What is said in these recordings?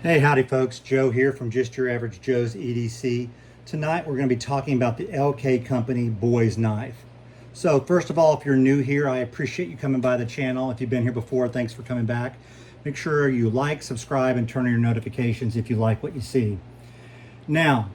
Hey, howdy folks, Joe here from Just Your Average Joe's EDC. Tonight we're going to be talking about the LK Company Boys Knife. So first of all, if you're new here, I appreciate you coming by the channel. If you've been here before, thanks for coming back. Make sure you like, subscribe, and turn on your notifications if you like what you see. Now,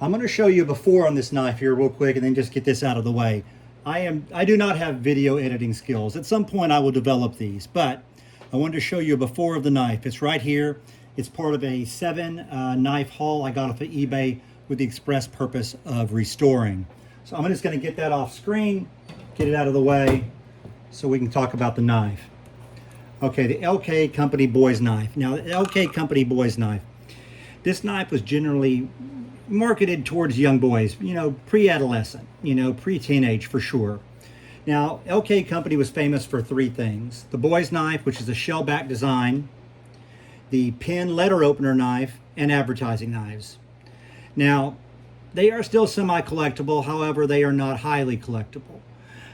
I'm going to show you a before on this knife here real quick and then just get this out of the way. I do not have video editing skills. At some point I will develop these, but I wanted to show you a before of the knife. It's right here. It's part of a 7 knife haul I got off of eBay with the express purpose of restoring. So I'm just going to get that off screen, get it out of the way so we can talk about the knife. Okay, the LK Company Boys Knife. Now, the LK Company Boys Knife. This knife was generally marketed towards young boys, pre-adolescent, pre-teenage for sure. Now, LK Company was famous for 3 things. The boys knife, which is a shell back design, the pen letter opener knife, and advertising knives. Now, they are still semi-collectible, however, they are not highly collectible.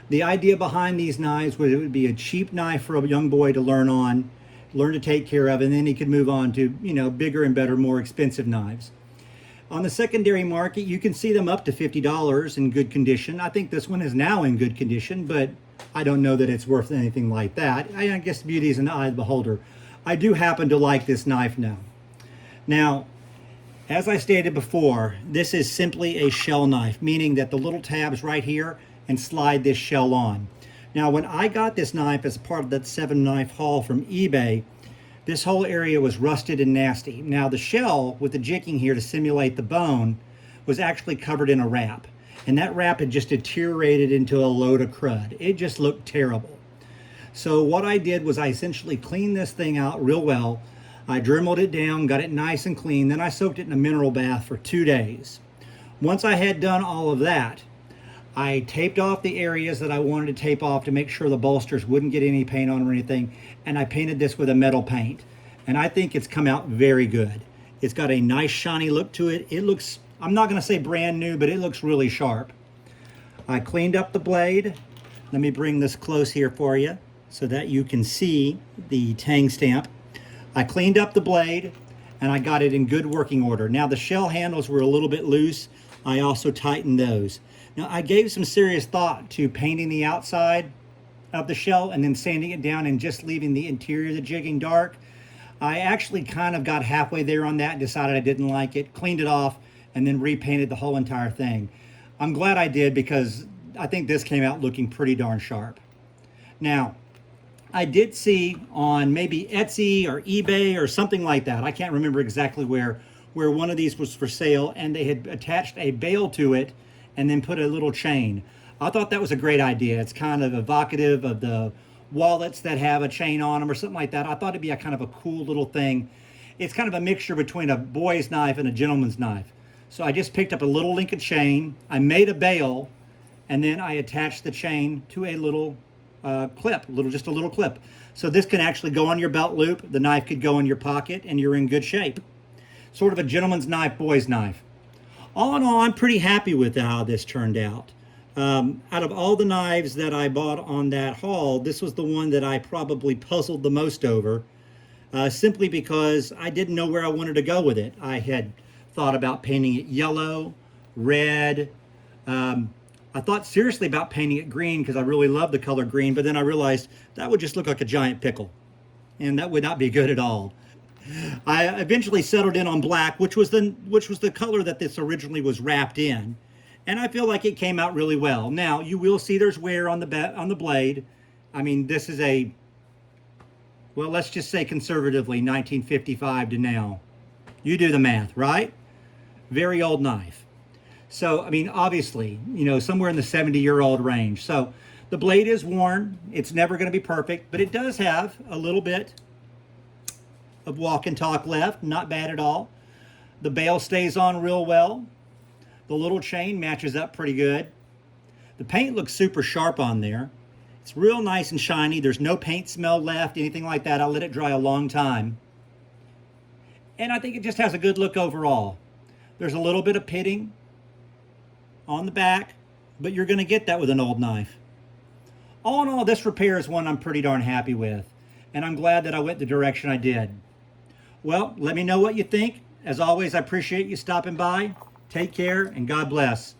The idea behind these knives was it would be a cheap knife for a young boy to learn to take care of, and then he could move on to, bigger and better, more expensive knives. On the secondary market, you can see them up to $50 in good condition. I think this one is now in good condition, but I don't know that it's worth anything like that. I guess beauty is in the eye of the beholder. I do happen to like this knife now. Now, as I stated before, this is simply a shell knife, meaning that the little tabs right here and slide this shell on. Now, when I got this knife as part of that 7 knife haul from eBay, this whole area was rusted and nasty. Now, the shell with the jigging here to simulate the bone was actually covered in a wrap, and that wrap had just deteriorated into a load of crud. It just looked terrible. So what I did was I essentially cleaned this thing out real well. I dremeled it down, got it nice and clean. Then I soaked it in a mineral bath for 2 days. Once I had done all of that, I taped off the areas that I wanted to tape off to make sure the bolsters wouldn't get any paint on or anything. And I painted this with a metal paint. And I think it's come out very good. It's got a nice shiny look to it. It looks, I'm not going to say brand new, but it looks really sharp. I cleaned up the blade. Let me bring this close here for you so that you can see the tang stamp. I cleaned up the blade and I got it in good working order. Now the shell handles were a little bit loose. I also tightened those. Now I gave some serious thought to painting the outside of the shell and then sanding it down and just leaving the interior of the jigging dark. I actually kind of got halfway there on that and decided I didn't like it, cleaned it off, and then repainted the whole entire thing. I'm glad I did because I think this came out looking pretty darn sharp. Now, I did see on maybe Etsy or eBay or something like that, I can't remember exactly where one of these was for sale, and they had attached a bail to it and then put a little chain. I thought that was a great idea. It's kind of evocative of the wallets that have a chain on them or something like that. I thought it'd be a kind of a cool little thing. It's kind of a mixture between a boy's knife and a gentleman's knife. So I just picked up a little link of chain, I made a bail, and then I attached the chain to a little clip, just a little clip. So this can actually go on your belt loop, the knife could go in your pocket, and you're in good shape. Sort of a gentleman's knife, boy's knife. All in all, I'm pretty happy with how this turned out. Out of all the knives that I bought on that haul, this was the one that I probably puzzled the most over, simply because I didn't know where I wanted to go with it. I had thought about painting it yellow, red. I thought seriously about painting it green because I really love the color green, but then I realized that would just look like a giant pickle, and that would not be good at all. I eventually settled in on black, which was the color that this originally was wrapped in, and I feel like it came out really well. Now you will see there's wear on the blade. I mean, this is a, well, let's just say conservatively 1955 to now. You do the math, right? Very old knife. So, I mean, obviously, somewhere in the 70-year-old range. So the blade is worn. It's never going to be perfect, but it does have a little bit of walk and talk left. Not bad at all. The bail stays on real well. The little chain matches up pretty good. The paint looks super sharp on there. It's real nice and shiny. There's no paint smell left, anything like that. I'll let it dry a long time. And I think it just has a good look overall. There's a little bit of pitting on the back, but you're going to get that with an old knife. All in all, this repair is one I'm pretty darn happy with, and I'm glad that I went the direction I did. Well, let me know what you think. As always, I appreciate you stopping by. Take care and God bless.